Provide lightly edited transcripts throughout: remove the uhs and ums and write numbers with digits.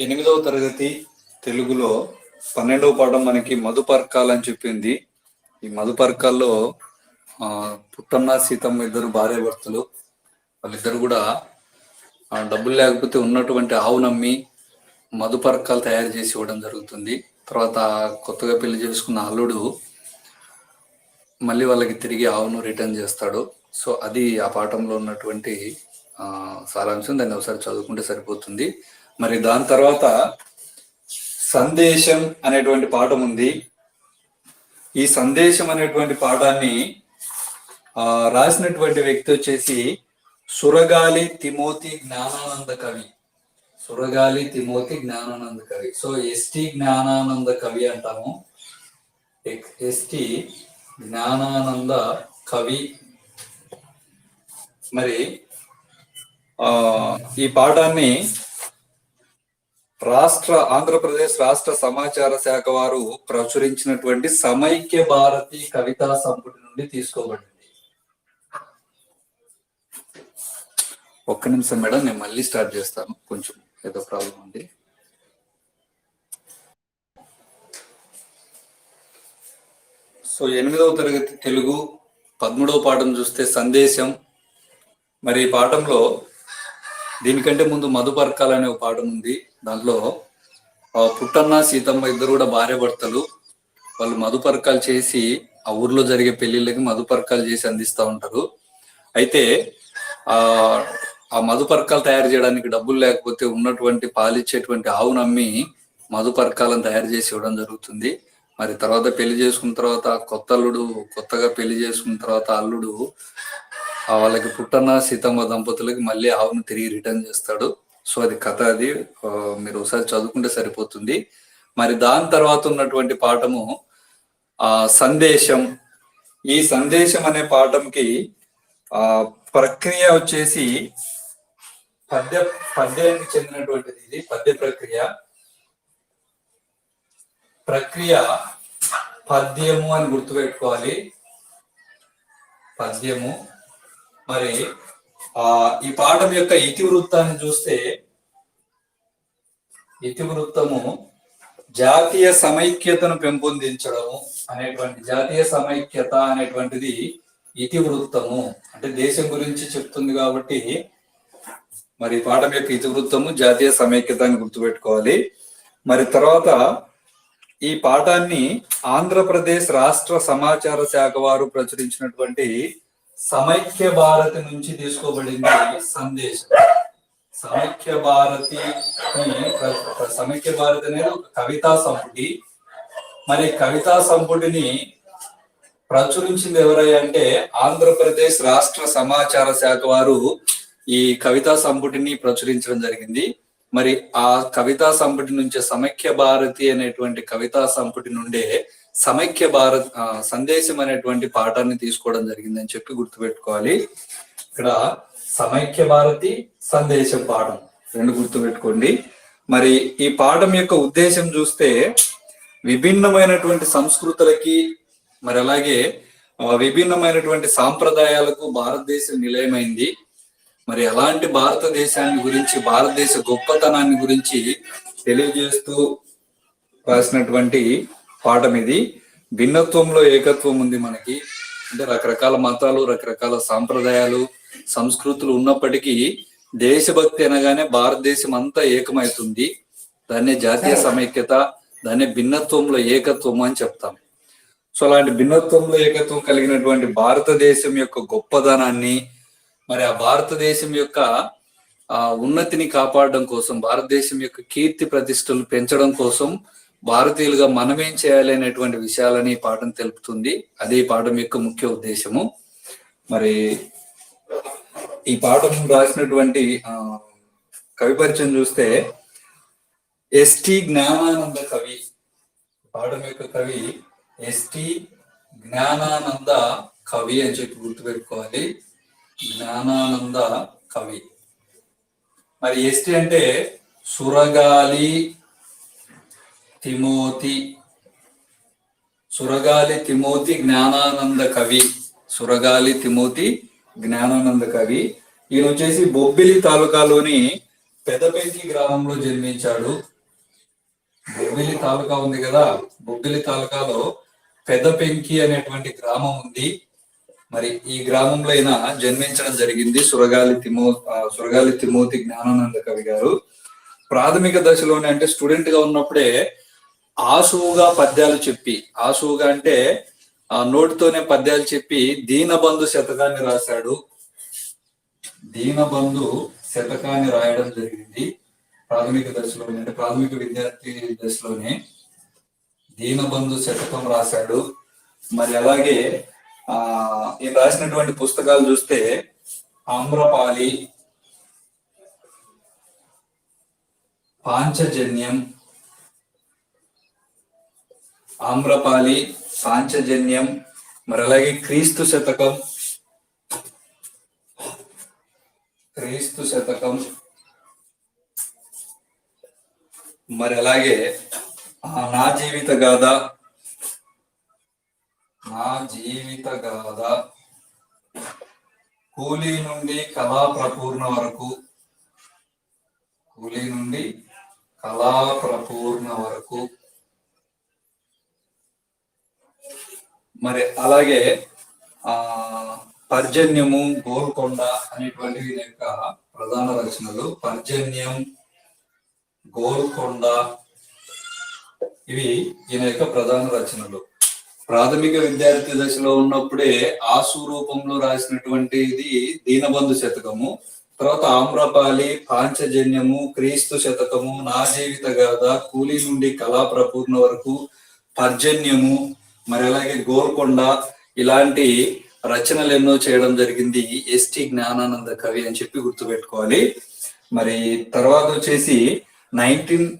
8వ తరగతి తెలుగులో 12వ పాఠం మనకి మధుపర్కాలు అని చెప్పింది. ఈ మధుపర్కాల్లో పుట్టన్న సీతమ్మ ఇద్దరు భార్యాభర్తలు. వాళ్ళిద్దరు కూడా డబ్బులు లేకపోతే ఉన్నటువంటి ఆవు నమ్మి మధుపర్కాలు తయారు చేసి ఇవ్వడం జరుగుతుంది. తర్వాత కొత్తగా పెళ్లి చేసుకున్న అల్లుడు మళ్ళీ వాళ్ళకి తిరిగి ఆవును రిటర్న్ చేస్తాడు. సో అది ఆ పాఠంలో ఉన్నటువంటి సారాంశం. దాన్ని ఒకసారి చదువుకుంటే సరిపోతుంది. మరి దాని తర్వాత సందేశం అనేటువంటి పాఠం ఉంది. ఈ సందేశం అనేటువంటి పాఠాన్ని రాసినటువంటి వ్యక్తి వచ్చేసి సురగాలి తిమోతి జ్ఞానానంద కవి. సురగాలి తిమోతి జ్ఞానానంద కవి. సో ఎస్టి జ్ఞానానంద కవి అంటాము. ఎస్టి జ్ఞానానంద కవి. మరి ఈ పాఠాన్ని ఆంధ్రప్రదేశ్ రాష్ట్ర సమాచార శాఖ వారు ప్రచురించినటువంటి సమైక్య భారతి కవితా సంపుటి నుండి తీసుకోబడింది. ఒక్క నిమిషం మేడం, నేను మళ్ళీ స్టార్ట్ చేస్తాను. కొంచెం ఏదో ప్రాబ్లం ఉంది. సో 8వ తరగతి తెలుగు 13వ పాఠం చూస్తే సందేశం. మరి ఈ పాఠంలో దీనికంటే ముందు మధుపర్కాలు అనే ఒక పాఠం ఉంది. దాంట్లో పుట్టన్న సీతమ్మ ఇద్దరు కూడా భార్యాభర్తలు. వాళ్ళు మధుపర్కాలు చేసి ఆ ఊర్లో జరిగే పెళ్లిళ్ళకి మధుపర్కాలు చేసి అందిస్తూ ఉంటారు. అయితే ఆ మధుపర్కాలు తయారు చేయడానికి డబ్బులు లేకపోతే ఉన్నటువంటి పాలిచ్చేటువంటి ఆవు నమ్మి మధుపర్కాలను తయారు చేసి ఇవ్వడం జరుగుతుంది. మరి తర్వాత పెళ్లి చేసుకున్న తర్వాత కొత్తగా పెళ్లి చేసుకున్న తర్వాత అల్లుడు వాళ్ళకి పుట్టన్న సీతమ్మ దంపతులకి మళ్ళీ ఆవును తిరిగి రిటర్న్ చేస్తాడు. సో అది కథ. అది మీరు ఒకసారి చదువుకుంటే సరిపోతుంది. మరి దాని తర్వాత ఉన్నటువంటి పాఠము సందేశం. ఈ సందేశం అనే పాఠంకి ప్రక్రియ వచ్చేసి పద్యానికి చెందినటువంటిది. ఇది పద్య ప్రక్రియ పద్యము అని గుర్తుపెట్టుకోవాలి. పద్యము. మరి ఈ పాఠం యొక్క ఇతివృత్తాన్ని చూస్తే, ఇతివృత్తము జాతీయ సమైక్యతను పెంపొందించడము అనేటువంటి, జాతీయ సమైక్యత అనేటువంటిది ఇతివృత్తము. అంటే దేశం గురించి చెప్తుంది కాబట్టి మరి పాఠం యొక్క ఇతివృత్తము జాతీయ సమైక్యత అని గుర్తుపెట్టుకోవాలి. మరి తర్వాత ఈ పాఠాన్ని ఆంధ్రప్రదేశ్ రాష్ట్ర సమాచార శాఖ వారు ప్రచురించినటువంటి సమైక్య భారతి నుంచి తీసుకోబడింది సందేశం. సమైక్య భారతి అనేది ఒక కవితా సంపుటి. మరి కవితా సంపుటిని ప్రచురించింది ఎవరయ్యా అంటే ఆంధ్రప్రదేశ్ రాష్ట్ర సమాచార శాఖ వారు ఈ కవితా సంపుటిని ప్రచురించడం జరిగింది. మరి ఆ కవితా సంపుటి నుంచే సమైక్య భారతి అనేటువంటి కవితా సంపుటి నుండే సమైక్య సందేశం అనేటువంటి పాఠాన్ని తీసుకోవడం జరిగిందని చెప్పి గుర్తుపెట్టుకోవాలి. ఇక్కడ సమైక్య భారతి, సందేశం పాఠం రెండు గుర్తుపెట్టుకోండి. మరి ఈ పాఠం యొక్క ఉద్దేశం చూస్తే విభిన్నమైనటువంటి సంస్కృతులకి మరి అలాగే విభిన్నమైనటువంటి సాంప్రదాయాలకు భారతదేశం నిలయమైంది. మరి అలాంటి భారతదేశాన్ని గురించి, భారతదేశ గొప్పతనాన్ని గురించి తెలియజేస్తూ రాసినటువంటి పాఠం ఇది. భిన్నత్వంలో ఏకత్వం ఉంది మనకి. అంటే రకరకాల మతాలు, రకరకాల సాంప్రదాయాలు, సంస్కృతులు ఉన్నప్పటికీ దేశభక్తి అనగానే భారతదేశం అంతా ఏకమవుతుంది. దాన్నే జాతీయ సమైక్యత, దాన్నే భిన్నత్వంలో ఏకత్వం అని చెప్తాం. సో అలాంటి భిన్నత్వంలో ఏకత్వం కలిగినటువంటి భారతదేశం యొక్క గొప్పదనాన్ని, మరి ఆ భారతదేశం యొక్క ఉన్నతిని కాపాడడం కోసం, భారతదేశం యొక్క కీర్తి ప్రతిష్టలు పెంచడం కోసం భారతీయులుగా మనమేం చేయాలి అనేటువంటి విషయాలని పాఠం తెలుపుతుంది. అదే పాఠం యొక్క ముఖ్య ఉద్దేశము. మరి ఈ పాఠం రాసినటువంటి కవి పరిచయం చూస్తే ఎస్టి జ్ఞానానంద కవి. పాఠం యొక్క కవి ఎస్టి జ్ఞానానంద కవి అని చెప్పి గుర్తుపెట్టుకోవాలి. జ్ఞానానంద కవి. మరి ఎస్టి అంటే సురగాలి తిమోతి. సురగాలి తిమోతి జ్ఞానానంద కవి. సురగాలి తిమోతి జ్ఞానానంద కవి. ఈయన వచ్చేసి బొబ్బిలి తాలూకాలోని పెదపెంకి గ్రామంలో జన్మించాడు. బొబ్బిలి తాలూకా ఉంది కదా, బొబ్బిలి తాలూకాలో పెద్ద పెంకి అనేటువంటి గ్రామం ఉంది. మరి ఈ గ్రామంలో అయినా జన్మించడం జరిగింది సురగాలి తిమోతి జ్ఞానానంద కవి గారు. ప్రాథమిక దశలోనే అంటే స్టూడెంట్ గా ఉన్నప్పుడే ఆసువుగా పద్యాలు చెప్పి, ఆసువుగా అంటే ఆ నోటితోనే పద్యాలు చెప్పి దీనబంధు శతకాన్ని రాశాడు. దీనబంధు శతకాన్ని రాయడం జరిగింది ప్రాథమిక దశలోనే, అంటే ప్రాథమిక విద్యార్థి దశలోనే దీనబంధు శతకం రాశాడు. మరి అలాగే ఈయన రాసినటువంటి పుస్తకాలు చూస్తే ఆమ్రపాలి, పాంచజన్యం, ఆమ్రపాలి, పాంచజన్యం, మరి అలాగే క్రీస్తు శతకం, మరి అలాగే నా జీవిత గాథ, కూలీ నుండి కళా ప్రపూర్ణ వరకు, మరి అలాగే పర్జన్యము, గోల్కొండ అనేటువంటివి యొక్క ప్రధాన రచనలు. పర్జన్యం, గోల్కొండ ఇవి ఈయన యొక్క ప్రధాన రచనలు. ప్రాథమిక విద్యార్థి దశలో ఉన్నప్పుడే ఆసు రూపంలో రాసినటువంటిది దీనబంధు శతకము, తర్వాత ఆమ్రపాలి, పాంచజన్యము, క్రీస్తు శతకము, నా జీవిత గాథ, కూలీ నుండి కళా ప్రపూర్ణ వరకు, పర్జన్యము, మరి అలాగే గోల్కొండ ఇలాంటి రచనలు ఎన్నో చేయడం జరిగింది ఎస్టి జ్ఞానానంద కవి అని చెప్పి గుర్తుపెట్టుకోవాలి. మరి తర్వాత వచ్చేసి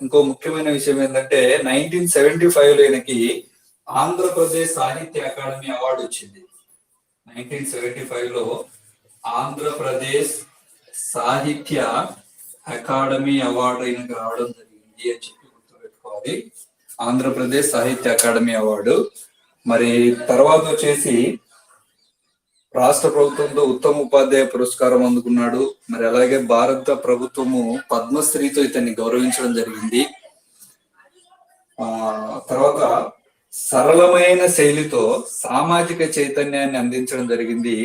ఇంకో ముఖ్యమైన విషయం ఏంటంటే 1975 లో ఈయనకి ఆంధ్రప్రదేశ్ సాహిత్య అకాడమీ అవార్డు వచ్చింది. 1975 లో ఆంధ్రప్రదేశ్ సాహిత్య అకాడమీ అవార్డు ఈయనకు రావడం జరిగింది అని చెప్పి గుర్తుపెట్టుకోవాలి. ఆంధ్రప్రదేశ్ సాహిత్య అకాడమీ అవార్డు. మరి తర్వాత వచ్చేసి రాష్ట్ర ప్రభుత్వంతో ఉత్తమ ఉపాధ్యాయ పురస్కారం అందుకున్నాడు. మరి అలాగే భారత ప్రభుత్వము పద్మశ్రీతో ఇతన్ని గౌరవించడం జరిగింది. తర్వాత సరళమైన శైలితో సామాజిక చైతన్యాన్ని అందించడం జరిగింది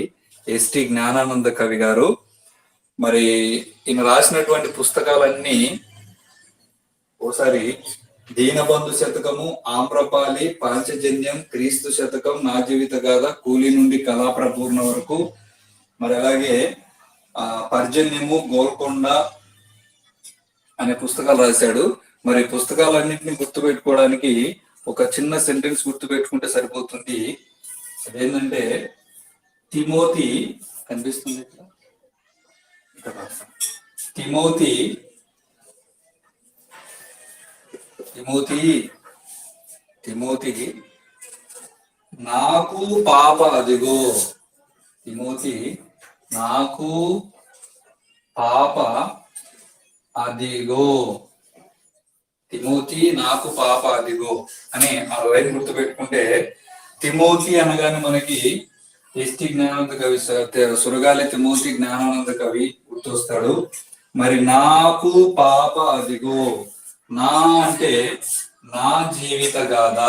ఎస్టి జ్ఞానానంద కవి గారు. మరి ఈయన రాసినటువంటి పుస్తకాలన్నీ ఓసారి దీనబంధు శతకము, ఆమ్రపాలి, పాంచజన్యం, క్రీస్తు శతకం, నా జీవిత గాథ, కూలీ నుండి కళా ప్రపూర్ణ వరకు, మరి అలాగే పర్జన్యము, గోల్కొండ అనే పుస్తకాలు రాశాడు. మరి పుస్తకాలన్నింటినీ గుర్తుపెట్టుకోవడానికి ఒక చిన్న సెంటెన్స్ గుర్తుపెట్టుకుంటే సరిపోతుంది. అదేంటంటే తిమోతి కనిపిస్తుంది తిమోతి నాకు పాప అదిగో. తిమోతి నాకు పాప అదిగో. తిమోతి నాకు పాప అదిగో అని ఆ లైన్ గుర్తుపెట్టుకుంటే, తిమోతి అనగానే మనకి ఎస్టి జ్ఞానానంద కవి, సురగాలి తిమోతి జ్ఞానానంద కవి గుర్తొస్తాడు. మరి నాకు పాప అదిగో, నా అంటే నా జీవిత గాథ,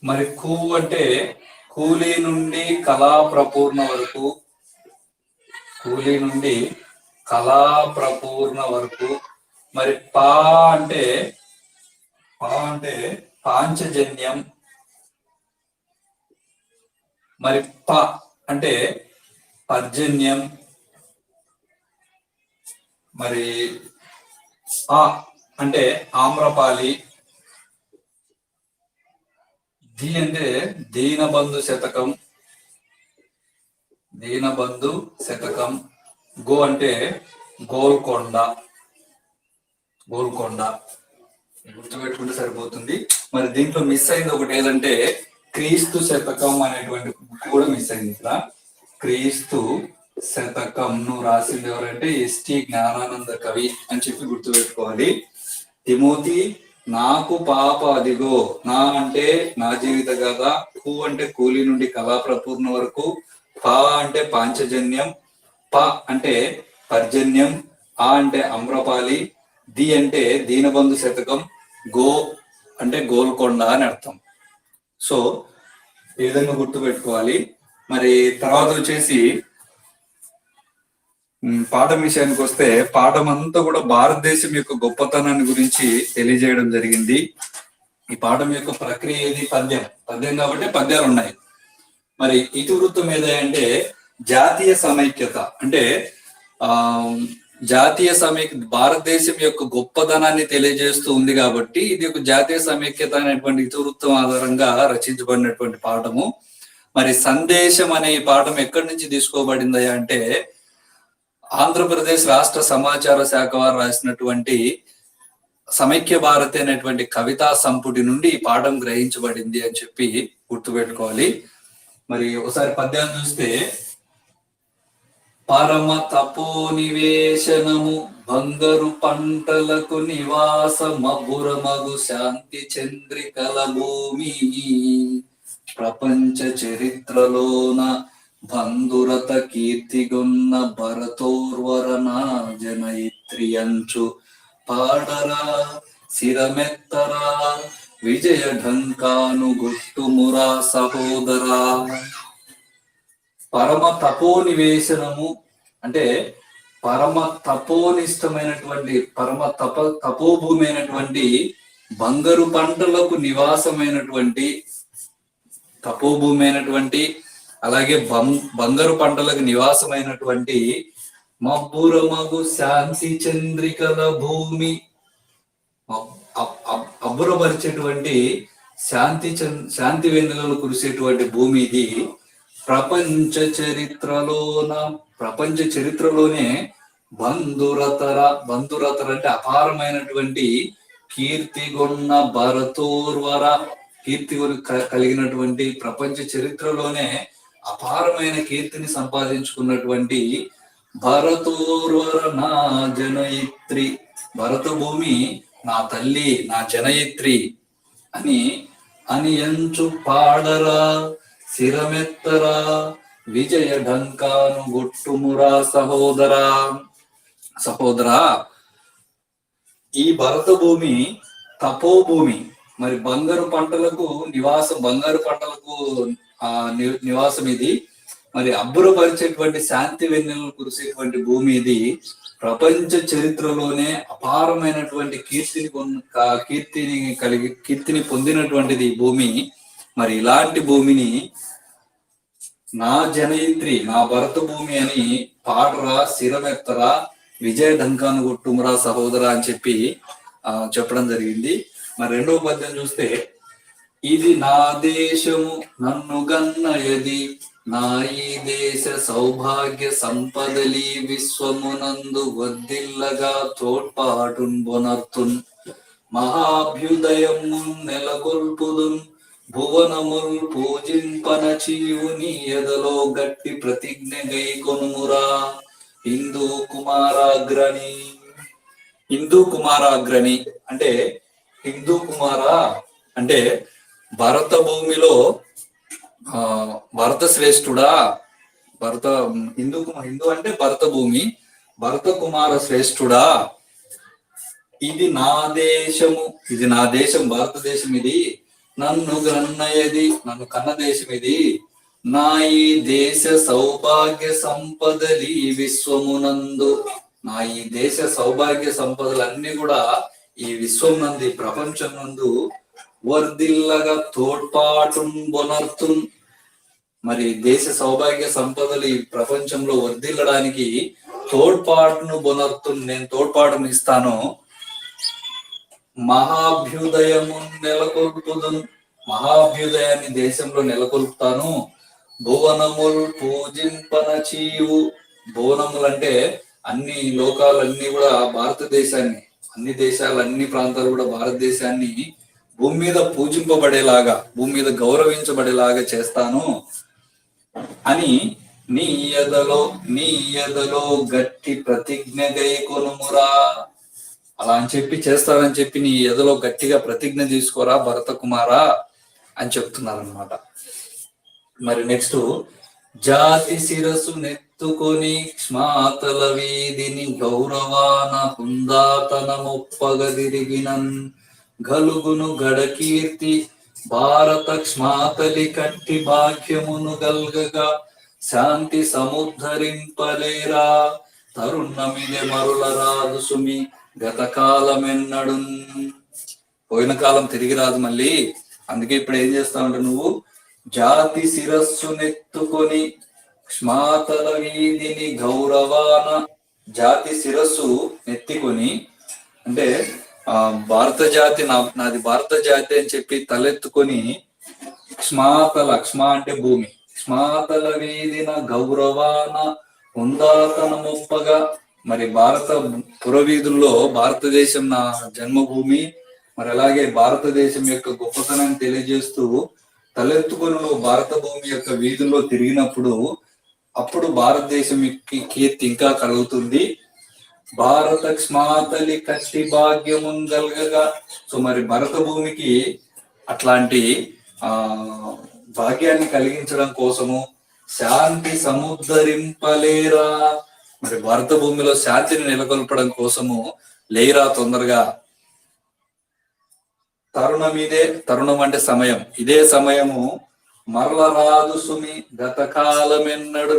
మరి అంటే కూలీ నుండి కళా ప్రపూర్ణ వరకు, మరి పా అంటే పాంచజన్యం, మరి ప అంటే పర్జన్యం, మరి ఆ అంటే ఆమ్రపాలి, ది అంటే దీనబంధు శతకం, గో అంటే గోల్కొండ గుర్తుపెట్టుకుంటే సరిపోతుంది. మరి దీంట్లో మిస్ అయింది ఒకటి ఏదంటే క్రీస్తు శతకం అనేటువంటి బుక్ కూడా మిస్ అయింది. ఇక్కడ క్రీస్తు శతకం ను రాసింది ఎవరంటే ఎస్టి జ్ఞానానంద కవి అని చెప్పి గుర్తుపెట్టుకోవాలి. తిమోతి నాకు పాప అదిగో, నా అంటే నా జీవిత గాథ, కు అంటే కూలీ నుండి కళా ప్రపూర్ణ వరకు, పా అంటే పాంచజన్యం, ప అంటే పర్జన్యం, ఆ అంటే అమ్రపాలి, ది అంటే దీనబంధు శతకం, గో అంటే గోల్కొండ అని అర్థం. సో ఈ విధంగా గుర్తుపెట్టుకోవాలి. మరి తర్వాత వచ్చేసి పాఠం విషయానికి వస్తే, పాఠం అంతా కూడా భారతదేశం యొక్క గొప్పతనాన్ని గురించి తెలియజేయడం జరిగింది. ఈ పాఠం యొక్క ప్రక్రియ ఏది? పద్యం కాబట్టి పద్యాలు ఉన్నాయి. మరి ఇతివృత్తం ఏదంటే జాతీయ సమైక్యత, అంటే జాతీయ సమైక్యత భారతదేశం యొక్క గొప్పతనాన్ని తెలియజేస్తూ ఉంది కాబట్టి ఇది ఒక జాతీయ సమైక్యత అనేటువంటి ఇతివృత్తం ఆధారంగా రచించబడినటువంటి పాఠము. మరి సందేశం అనే ఈ పాఠం ఎక్కడి నుంచి తీసుకోబడింది అంటే ఆంధ్రప్రదేశ్ రాష్ట్ర సమాచార శాఖ వారు రాసినటువంటి సమైక్య భారతి అనేటువంటి కవితా సంపుటి నుండి ఈ పాఠం గ్రహించబడింది అని చెప్పి గుర్తుపెట్టుకోవాలి. మరి ఒకసారి పద్యాన్ని చూస్తే, పరమ తపో నివేశనము బంగారు పంటలకు నివాసమబురమగు శాంతి చంద్రికల భూమి, ప్రపంచ చరిత్రలోన బంధురత కీర్తిగొన్న భరతోర్వరన జనయిత్రియంచు పాడరా శిరమెత్తరా విజయ ఢంకాను గుట్టుమురా సహోదరా. పరమ తపోనివేశనము అంటే పరమ తపోనిష్టమైనటువంటి పరమ తపోభూమి అయినటువంటి బంగారు పంటలకు నివాసమైనటువంటి తపోభూమి అయినటువంటి, అలాగే బంగారు పంటలకు నివాసమైనటువంటి మబ్బురమగు శాంతి చంద్రికల భూమి, అబ్బురపరిచేటువంటి శాంతి వెన్నెలలు కురిసేటువంటి భూమి ఇది. ప్రపంచ చరిత్రలోనే బంధురతర అంటే అపారమైనటువంటి కీర్తిగొన్న భరతోర్వర, కీర్తి కలిగినటువంటి, ప్రపంచ చరిత్రలోనే అపారమైన కీర్తిని సంపాదించుకున్నటువంటి భరతోర్వర నా జనయిత్రి, భరత భూమి నా తల్లి, నా జనయిత్రి అని ఎంచు పాడరా శిరమెత్తరా విజయ ఢంకాను గుట్టుమురా సహోదరా. ఈ భరత భూమి తపోభూమి. మరి బంగారు పంటలకు నివాసం ఇది. మరి అబ్బురపరిచేటువంటి శాంతి వెన్నెలలు కురిసేటువంటి భూమి ఇది. ప్రపంచ చరిత్రలోనే అపారమైనటువంటి కీర్తిని పొందినటువంటిది ఈ భూమి. మరి ఇలాంటి భూమిని నా జనయిత్రి, నా భరత భూమి అని పాడరా శిరమెత్తరా విజయ ఢంకాను గుట్టుమురా సహోదరా అని చెప్పి చెప్పడం జరిగింది. మరి రెండవ పద్యం చూస్తే, ఇది నా దేశము నన్ను గన్నయది, నా ఈ దేశ సౌభాగ్య సంపదలి విశ్వమునందు వర్ధిల్లగా తోడ్పాటున్ బొనర్తున్, మహాభ్యుదయము నెలకొల్పుదున్, భువనముల్ పూజింపన చీవుని ఎదలో గట్టి ప్రతిజ్ఞ గైకొనుమురా హిందూ కుమారాగ్రణి అంటే హిందూ కుమార అంటే భరత భూమిలో భరత శ్రేష్ఠుడా, హిందూ అంటే భరత భూమి, భరత కుమార శ్రేష్ఠుడా, ఇది నా దేశం భారతదేశం ఇది, నన్ను గన్నయది నన్ను కన్న దేశం ఇది, నా ఈ దేశ సౌభాగ్య సంపదలి విశ్వమునందు, నా ఈ దేశ సౌభాగ్య సంపదలన్నీ కూడా ఈ విశ్వం నందు, ప్రపంచం నందు వర్ధిల్లగా తోడ్పాటున్ బొనర్తున్. మరి దేశ సౌభాగ్య సంపదలు ఈ ప్రపంచంలో వర్ధిల్లడానికి తోడ్పాటును బొనర్తున్, నేను తోడ్పాటును ఇస్తాను. మహాభ్యుదయము నెలకొల్పుదున్, మహాభ్యుదయాన్ని దేశంలో నెలకొల్పుతాను. భువనముల్ పూజింపన చీవు, భువనములు అంటే అన్ని లోకాలన్నీ కూడా భారతదేశాన్ని, అన్ని దేశాలు అన్ని ప్రాంతాలు కూడా భారతదేశాన్ని భూమి మీద పూజింపబడేలాగా, భూమి మీద గౌరవించబడేలాగా చేస్తాను అని నీ ఎదలో గట్టి ప్రతిజ్ఞ గైకొనుమురా, అలా అని చెప్పి చేస్తానని చెప్పి నీ ఎదలో గట్టిగా ప్రతిజ్ఞ తీసుకోరా భరత కుమారా అని చెప్తున్నారు అనమాట. మరి నెక్స్ట్, జాతి శిరస్సు నెత్తుకొని క్ష్మాతల వీధిని గౌరవాన హుందాతనమొప్పగదిరిగినన్ గలుగును గడకీర్తి భారత క్ష్మాతలి కట్టి భాగ్యమును గల్గగా శాంతి సముద్ధరింపలేరా తరుణమిదే మరుల రాదు సుమి గతకాలమెన్నడు. పోయిన కాలం తిరిగి రాదు మళ్ళీ. అందుకే ఇప్పుడు ఏం చేస్తావంటే నువ్వు జాతి శిరస్సు నెత్తుకొని క్ష్మాతల వీధిని గౌరవాన, జాతి శిరస్సు నెత్తుకొని అంటే భారత జాతి నాది భారత జాతి అని చెప్పి తలెత్తుకొని క్ష్మా అంటే భూమి, క్ష్మాతల వీధిన గౌరవాన హుందాతనమొప్పగా, మరి భారత పురవీధుల్లో భారతదేశం నా జన్మభూమి, మరి అలాగే భారతదేశం యొక్క గొప్పతనాన్ని తెలియజేస్తూ తలెత్తుకొని నువ్వు భారత భూమి యొక్క వీధుల్లో తిరిగినప్పుడు అప్పుడు భారతదేశం కీర్తి ఇంకా కలుగుతుంది. భారత క్ష్మాతలి కట్టి భాగ్యముంగల్గగా. సో మరి భరత భూమికి అట్లాంటి భాగ్యాన్ని కలిగించడం కోసము శాంతి సముద్ధరింపలేరా, మరి భారత భూమిలో శాంతిని నెలకొల్పడం కోసము లేరా తొందరగా. తరుణం అంటే సమయం, ఇదే సమయము మరల రాదు సుమి గతకాలమెన్నడు.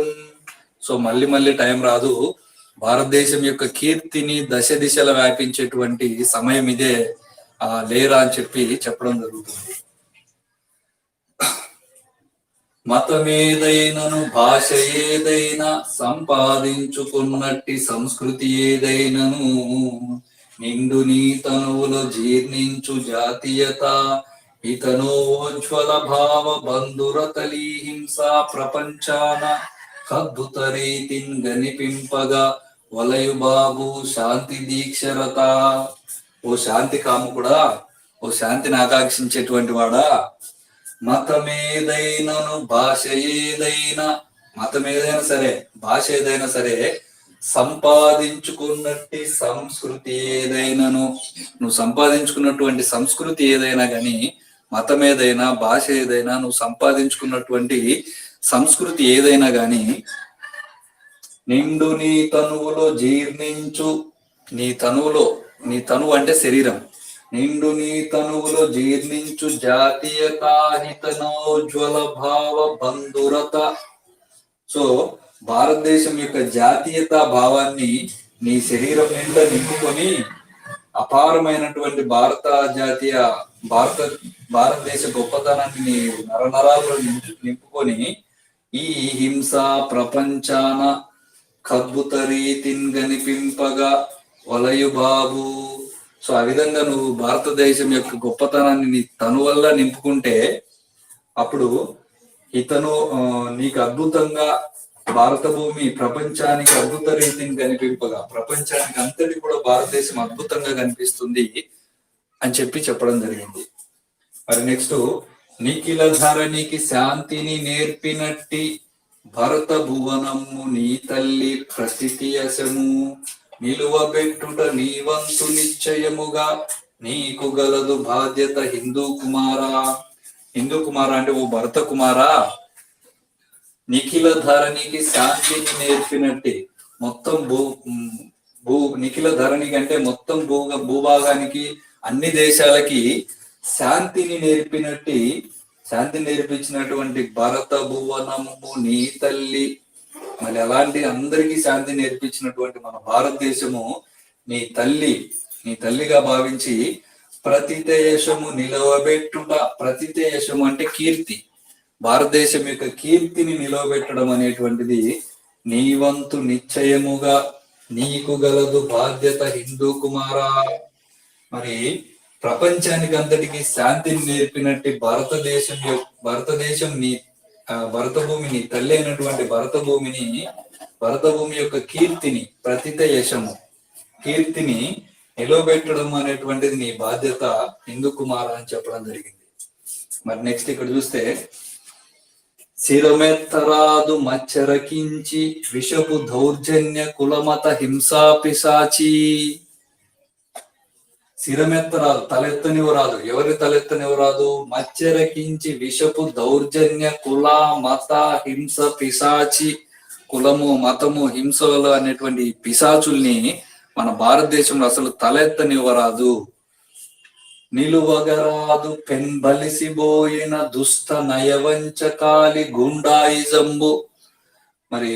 సో మళ్ళీ టైం రాదు. భారతదేశం యొక్క కీర్తిని దశ దిశల వ్యాపించేటువంటి సమయం ఇదే లేరా అని చెప్పడం జరుగుతుంది. మతమేదైనను భాష ఏదైనా సంపాదించుకున్నట్టి సంస్కృతి ఏదైనను నిండు నీ తనువులో జీర్ణించు జాతీయత ఇతనోజ్వల భావ బంధురతలీ హింసా ప్రపంచాన అద్భుత రీతిన్ గనిపింపగా వలయు బాబు శాంతి దీక్షరత. ఓ శాంతి కాముకుడా, ఓ శాంతిని ఆకాంక్షించేటువంటి వాడా, మతమేదైనను భాష ఏదైనా, మతం ఏదైనా సరే భాష ఏదైనా సరే సంపాదించుకున్నట్టి సంస్కృతి ఏదైనాను, నువ్వు సంపాదించుకున్నటువంటి సంస్కృతి ఏదైనా కానీ, మతం ఏదైనా భాష ఏదైనా నువ్వు సంపాదించుకున్నటువంటి సంస్కృతి ఏదైనా గాని నిండు నీ తనువులో జీర్ణించు, నీ తనువు అంటే శరీరం, నిండు నీ తనువులో జీర్ణించు జాతీయతాహితనోజ్వల భావ బంధురత. సో భారతదేశం యొక్క జాతీయత భావాన్ని నీ శరీరం నిండా నింపుకొని అపారమైనటువంటి భారతదేశ గొప్పతనాన్ని నీ నరనరాల్లో నింపుకొని ఈ హింస ప్రపంచాన అద్భుత రీతిని గనిపింపగా వలయు బాబు. సో ఆ విధంగా నువ్వు భారతదేశం యొక్క గొప్పతనాన్ని నీ తను వల్ల నింపుకుంటే అప్పుడు ఇతను నీకు అద్భుతంగా భారత భూమి ప్రపంచానికి అద్భుత రీతిని కనిపింపగా, ప్రపంచానికి అంతటి కూడా భారతదేశం అద్భుతంగా కనిపిస్తుంది అని చెప్పడం జరిగింది. మరి నెక్స్ట్, నిఖిల ధరణికి శాంతిని నేర్పినట్టి భరత భువనము నీ తల్లి ప్రతియశము నిలువబెట్టుట నీ వంతు నిశ్చయముగా నీకు గలదు బాధ్యత హిందూ కుమారా. హిందూ కుమారా అంటే ఓ భరత కుమారా, నిఖిల ధరణికి శాంతిని నేర్పినట్టి, మొత్తం నిఖిల ధరణికి అంటే మొత్తం భూభాగానికి అన్ని దేశాలకి శాంతిని నేర్పించినటువంటి భరత భువనము నీ తల్లి. మరి అలాంటి అందరికీ శాంతి నేర్పించినటువంటి మన భారతదేశము నీ తల్లిగా భావించి ప్రతితయశము నిలవబెట్టుట. ప్రతితయశము అంటే కీర్తి, భారతదేశం యొక్క కీర్తిని నిలవబెట్టడం అనేటువంటిది నీ వంతు నిశ్చయముగా నీకు గలదు బాధ్యత హిందూ కుమారా. మరి ప్రపంచానికి అంతటికి శాంతిని నేర్పినట్టు భారతదేశం నీ భరత భూమి, నీ తల్లి అయినటువంటి భరత భూమి యొక్క కీర్తిని నిలవబెట్టడం అనేటువంటిది నీ బాధ్యత హిందూ కుమార్ అని చెప్పడం జరిగింది. మరి నెక్స్ట్ ఇక్కడ చూస్తే, శిరమెత్తరాదు మచ్చరకించి విషపు దౌర్జన్య కులమత హింసా పిశాచి. శిరమెత్తరాదు, తలెత్తనివ్వరాదు. ఎవరి తలెత్తనివ్వరాదు? మచ్చరకించి విషపు దౌర్జన్య కుల మత హింస పిశాచి కులము, మతము, హింసలు అనేటువంటి పిశాచుల్ని మన భారతదేశంలో అసలు తలెత్తనివ్వరాదు. నిలువగరాదు పెంబలిసిబోయిన దుష్ట నయవంచకాలి గుండాయిజంబు. మరి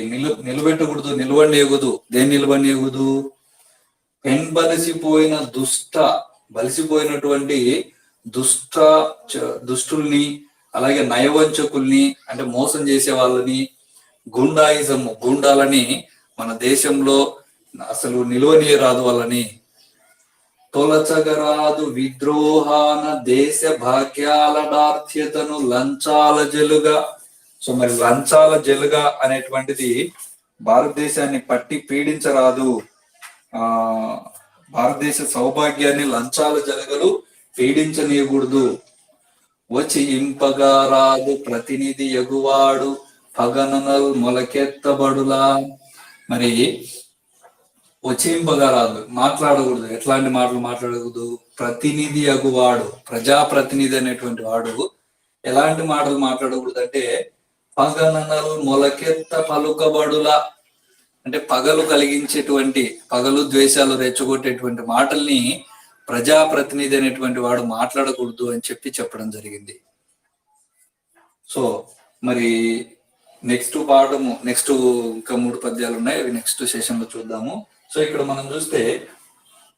నిలబెట్టకూడదు, నిలవనీయకూడదు. దేని నిలవనీయకూడదు? పెంబలిసిపోయిన బలిసిపోయినటువంటి దుష్టుల్ని, అలాగే నయవంచకుల్ని అంటే మోసం చేసే వాళ్ళని, గుండాలని మన దేశంలో అసలు నిలువనీయరాదు వాళ్ళని. తొలచగరాదు విద్రోహాన దేశ భాగ్యాల నార్థ్యతను లంచాల జలుగా. సో మరి లంచాల జలుగా అనేటువంటిది భారతదేశాన్ని పట్టి పీడించరాదు. భారతదేశ సౌభాగ్యాన్ని లంచాల జలగలు పీడించనీయకూడదు. వచ్చి ఇంపగా రాదు ప్రతినిధి ఎగువాడు పగననల్ మొలకెత్తబడులా. మరి వచ్చింపగా రాదు, మాట్లాడకూడదు. ఎట్లాంటి మాటలు మాట్లాడకూడదు? ప్రతినిధి అగువాడు, ప్రజాప్రతినిధి అనేటువంటి వాడు ఎలాంటి మాటలు మాట్లాడకూడదు అంటే పగననల్ మొలకెత్త పలుకబడులా, అంటే పగలు కలిగించేటువంటి, పగలు ద్వేషాలు రెచ్చగొట్టేటువంటి మాటల్ని ప్రజాప్రతినిధి అనేటువంటి వాడు మాట్లాడకూడదు అని చెప్పడం జరిగింది. సో మరి నెక్స్ట్ పాఠము, నెక్స్ట్ ఇంకా 3 పద్యాలు ఉన్నాయి, అవి నెక్స్ట్ సెషన్ లో చూద్దాము. సో ఇక్కడ మనం చూస్తే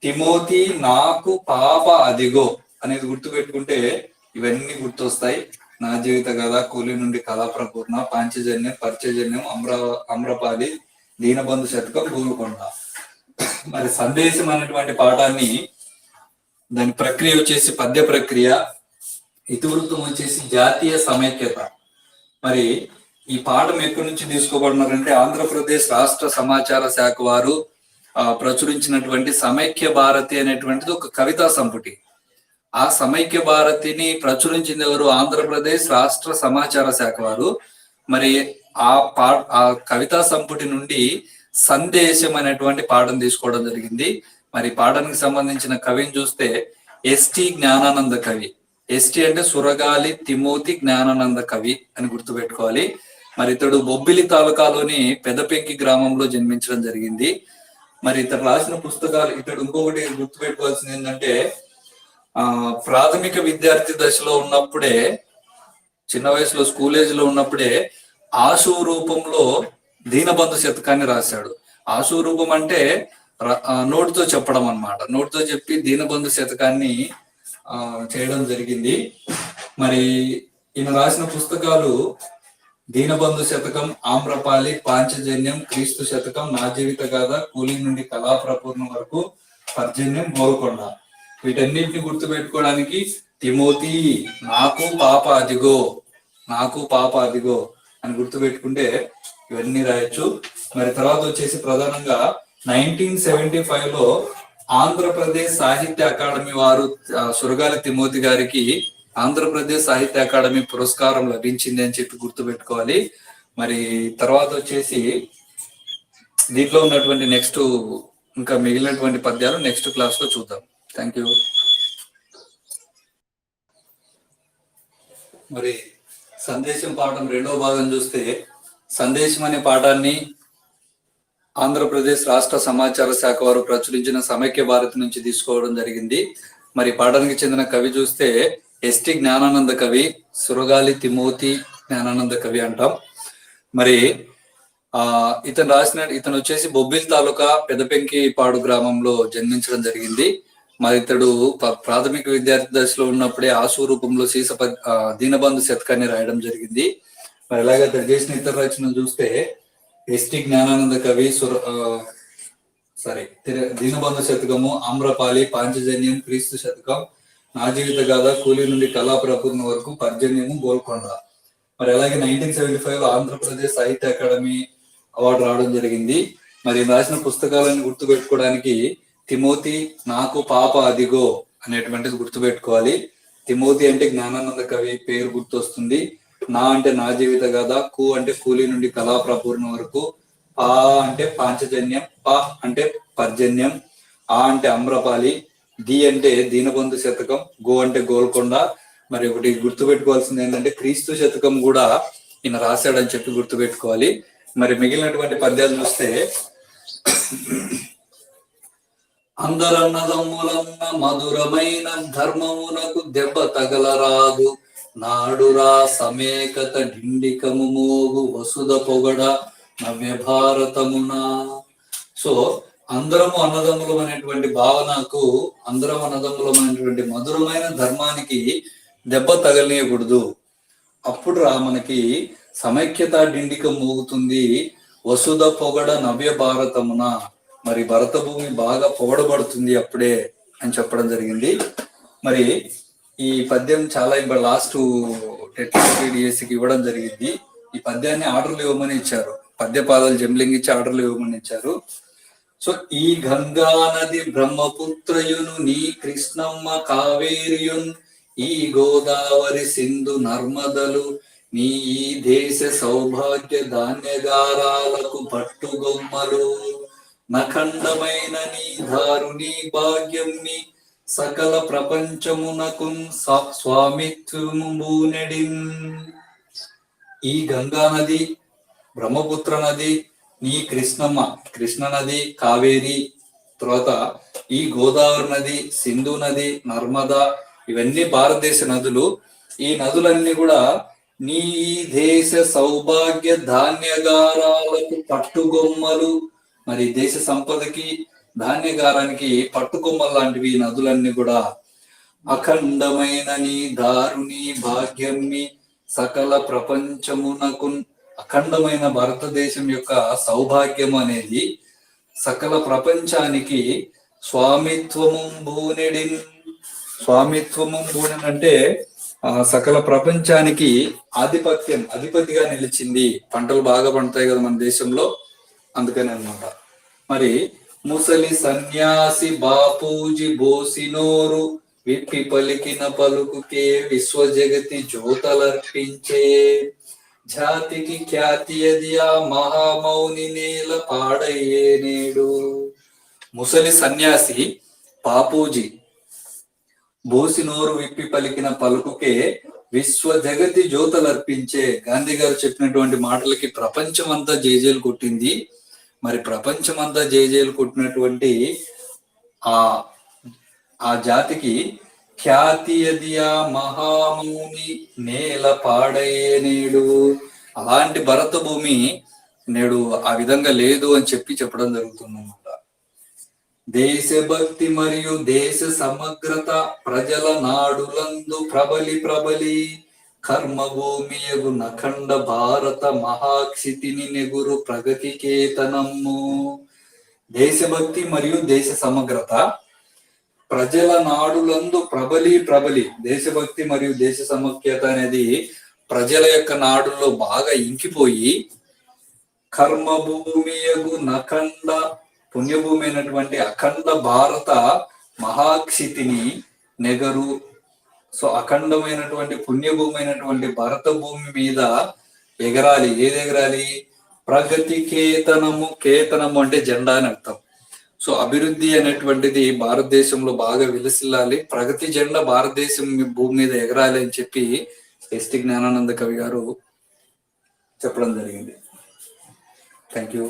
తిమోతి నాకు పాప అదిగో అనేది గుర్తుపెట్టుకుంటే ఇవన్నీ గుర్తొస్తాయి. నా జీవిత కథ, కూలి నుండి కళాప్రపూర్ణ, పాంచజన్యం, పరిచయజన్యం, అమ్రపాలి, దీనబంధు శతకం, గోల్కొండ. మరి సందేశం అనేటువంటి పాఠాన్ని, దాని ప్రక్రియ వచ్చేసి పద్య ప్రక్రియ, ఇతివృత్తం వచ్చేసి జాతీయ సమైక్యత. మరి ఈ పాఠం ఎక్కడి నుంచి తీసుకోబడినారంటే ఆంధ్రప్రదేశ్ రాష్ట్ర సమాచార శాఖ వారు ప్రచురించినటువంటి సమైక్య భారతి అనేటువంటిది ఒక కవితా సంపుటి. ఆ సమైక్య భారతిని ప్రచురించింది ఎవరు? ఆంధ్రప్రదేశ్ రాష్ట్ర సమాచార శాఖ వారు. మరి ఆ కవితా సంపుటి నుండి సందేశం అనేటువంటి పాఠం తీసుకోవడం జరిగింది. మరి పాఠానికి సంబంధించిన కవిని చూస్తే ఎస్టి జ్ఞానానంద కవి. ఎస్టి అంటే సురగాలి తిమోతి జ్ఞానానంద కవి అని గుర్తుపెట్టుకోవాలి. మరి ఇతడు బొబ్బిలి తాలూకాలోని పెదపెంకి గ్రామంలో జన్మించడం జరిగింది. మరి ఇతడు రాసిన పుస్తకాలు, ఇతడు ఇంకొకటి గుర్తుపెట్టుకోవాల్సింది ఏంటంటే ప్రాథమిక విద్యార్థి దశలో ఉన్నప్పుడే, చిన్న వయసులో స్కూల్ ఏజ్ లో ఉన్నప్పుడే ఆశు రూపంలో దీనబంధు శతకాన్ని రాశాడు. ఆశు రూపం అంటే నోటితో చెప్పడం అన్నమాట. నోటితో చెప్పి దీనబంధు శతకాన్ని చేయడం జరిగింది. మరి ఈయన రాసిన పుస్తకాలు దీనబంధు శతకం, ఆమ్రపాలి, పాంచజన్యం, క్రీస్తు శతకం, నా జీవిత గాథ, కూలి నుండి కళాప్రపూర్ణ వరకు, పర్జన్యం, గోల్కొండ. వీటన్నింటిని గుర్తుపెట్టుకోవడానికి తిమోతి నాకు పాప అదిగో, నాకు పాప అదిగో అని గుర్తుపెట్టుకుంటే ఇవన్నీ రాయొచ్చు. మరి తర్వాత వచ్చేసి ప్రధానంగా 1975 లో ఆంధ్రప్రదేశ్ సాహిత్య అకాడమీ వారు సురగాలి తిమోతి గారికి ఆంధ్రప్రదేశ్ సాహిత్య అకాడమీ పురస్కారం లభించింది అని చెప్పి గుర్తుపెట్టుకోవాలి. మరి తర్వాత వచ్చేసి దీంట్లో ఉన్నటువంటి నెక్స్ట్ ఇంకా మిగిలినటువంటి పద్యాలు నెక్స్ట్ క్లాస్ లో చూద్దాం. Thank you. మరి సందేశం పాఠం 2వ భాగం చూస్తే, సందేశం అనే పాఠాన్ని ఆంధ్రప్రదేశ్ రాష్ట్ర సమాచార శాఖ వారు ప్రచురించిన సమైక్య భారతి నుంచి తీసుకోవడం జరిగింది. మరి పాఠానికి చెందిన కవి చూస్తే ఎస్టి జ్ఞానానంద కవి, సురగాలి తిమోతి జ్ఞానానంద కవి అంటాం. మరి ఇతను వచ్చేసి బొబ్బిలి తాలూకా పెదపెంకిపాడు గ్రామంలో జన్మించడం జరిగింది. మరి ఇతడు ప్రాథమిక విద్యార్థి దశలో ఉన్నప్పుడే ఆశు రూపంలో దీనబంధు శతకాన్ని రాయడం జరిగింది. మరి ఇలాగే ఇతడు చేసిన ఇతర రచనలు చూస్తే ఎస్టి జ్ఞానానంద కవి, దీనబంధు శతకము, ఆమ్రపాలి, పాంచజన్యం, క్రీస్తు శతకం, నా జీవిత గాథ, కూలి నుండి కళాప్రపూర్ణ వరకు, పర్జన్యము, గోల్కొండ. మరి అలాగే 1975 ఆంధ్రప్రదేశ్ సాహిత్య అకాడమీ అవార్డు రావడం జరిగింది. మరి రాసిన పుస్తకాలను గుర్తుపెట్టుకోవడానికి తిమోతి నాకు పాప అదిగో అనేటువంటిది గుర్తుపెట్టుకోవాలి. తిమోతి అంటే జ్ఞానానంద కవి పేరు గుర్తొస్తుంది. నా అంటే నా జీవిత గాథ, కు అంటే కూలి నుండి కళాప్రపూర్ణ వరకు, పా అంటే పాంచజన్యం, ప అంటే పర్జన్యం, ఆ అంటే అమ్రపాలి, ది అంటే దీనబంధు శతకం, గో అంటే గోల్కొండ. మరి ఒకటి గుర్తుపెట్టుకోవాల్సింది ఏంటంటే క్రీస్తు శతకం కూడా ఈయన రాశాడని చెప్పి గుర్తుపెట్టుకోవాలి. మరి మిగిలినటువంటి పద్యాలు చూస్తే, అందరన్నదమ్ములన్న మధురమైన ధర్మమునకు దెబ్బ తగలరాదు, నాడురా సಮೇకత డిండికము మోగు వసుధ పొగడ నవ్య భారతమున. సో అందరము అన్నదమ్ములం అనేటువంటి భావనకు, అందరం అన్నదమ్ములం అనేటువంటి మధురమైన ధర్మానికి దెబ్బ తగలనీయకూడదు. అప్పుడు మనకి సమైక్యత డిండికం మోగుతుంది, వసుధ పొగడ నవ్య భారతమున. మరి భరత భూమి బాగా పొగడబడుతుంది అప్పుడే అని చెప్పడం జరిగింది. మరి ఈ పద్యం చాలా లాస్ట్ TET-DSEకి ఇవ్వడం జరిగింది. ఈ పద్యాన్ని ఆర్డర్లు ఇవ్వమని ఇచ్చారు, పద్యపాదాలు జంబ్లింగ్ ఇచ్చి ఆర్డర్లు ఇవ్వమని ఇచ్చారు. సో ఈ గంగా నది బ్రహ్మపుత్రయును, నీ కృష్ణమ్మ కావేరియున్, ఈ గోదావరి సింధు నర్మదలు, నీ ఈ దేశ సౌభాగ్య ధాన్యగారాలకు పట్టుగొమ్మలు, నఖండమైన నీ దారుని భాగ్యం ని సకల ప్రపంచమునకు స్వామిత్వము బూనెడిన్. ఈ గంగా నది, బ్రహ్మపుత్ర నది, నీ కృష్ణమ్మ, కృష్ణ నది, కావేరి, తర్వాత ఈ గోదావరి నది, సింధు నది, నర్మదా, ఇవన్నీ భారతదేశ నదులు. ఈ నదులన్నీ కూడా నీ దేశ సౌభాగ్య ధాన్యగారాలకు పట్టుగొమ్మలు. మరి దేశ సంపదకి, ధాన్యగారానికి పట్టుకొమ్మలు లాంటివి నదులన్నీ కూడా. అఖండమైన నీ దారుని భాగ్యంని సకల ప్రపంచమునకు, అఖండమైన భారతదేశం యొక్క సౌభాగ్యం అనేది సకల ప్రపంచానికి స్వామిత్వము బూనెడిన్. స్వామిత్వము బూనెన్ అంటే సకల ప్రపంచానికి అధిపతిగా నిలిచింది. పంటలు బాగా పండుతాయి కదా మన దేశంలో, అందుకని అన్నమాట. మరి ముసలి సన్యాసి బాపూజీ బోసినోరు, విప్పి పలికిన పలుకుకే విశ్వజగతి జ్యోతలర్పించే, జాతికి ఖ్యాతి అది ఆ మహామౌని నేల పాడయ్యే నేడు. ముసలి సన్యాసి బాపూజీ బోసినోరు, విప్పి పలికిన పలుకుకే విశ్వ జగతి జ్యోతలర్పించే. గాంధీ గారు చెప్పినటువంటి మాటలకి ప్రపంచం అంతా జేజేలు కొట్టింది. మరి ప్రపంచం అంతా జేజేలు కొట్టినటువంటి ఆ జాతికి ఖ్యాతి అది ఆ మహామౌని నేల పాడయ్యే నేడు. అలాంటి భరత భూమి నేడు ఆ విధంగా లేదు అని చెప్పడం జరుగుతుందన్నమాట. దేశభక్తి మరియు దేశ సమగ్రత ప్రజల నాడులందు ప్రబలి కర్మభూమియగు నఖండ భారత మహాక్షితిని నెగురు ప్రగతి కేతనము. దేశభక్తి మరియు దేశ సమగ్రత ప్రజల నాడులందు ప్రబలి. దేశభక్తి మరియు దేశ సమైక్యత అనేది ప్రజల యొక్క నాడుల్లో బాగా ఇంకిపోయి, కర్మభూమియగు నఖండ, పుణ్యభూమి అయినటువంటి అఖండ భారత మహాక్షితిని నెగరు. సో అఖండమైనటువంటి పుణ్యభూమి అయినటువంటి భరత భూమి మీద ఎగరాలి. ఏది ఎగరాలి? ప్రగతి కేతనము. కేతనము అంటే జెండా అని అర్థం. సో అభివృద్ధి అనేటువంటిది భారతదేశంలో బాగా విలసిల్లాలి, ప్రగతి జెండా భారతదేశం భూమి మీద ఎగరాలి అని చెప్పి ఎస్టి జ్ఞానానంద కవి గారు చెప్పడం జరిగింది. Thank you.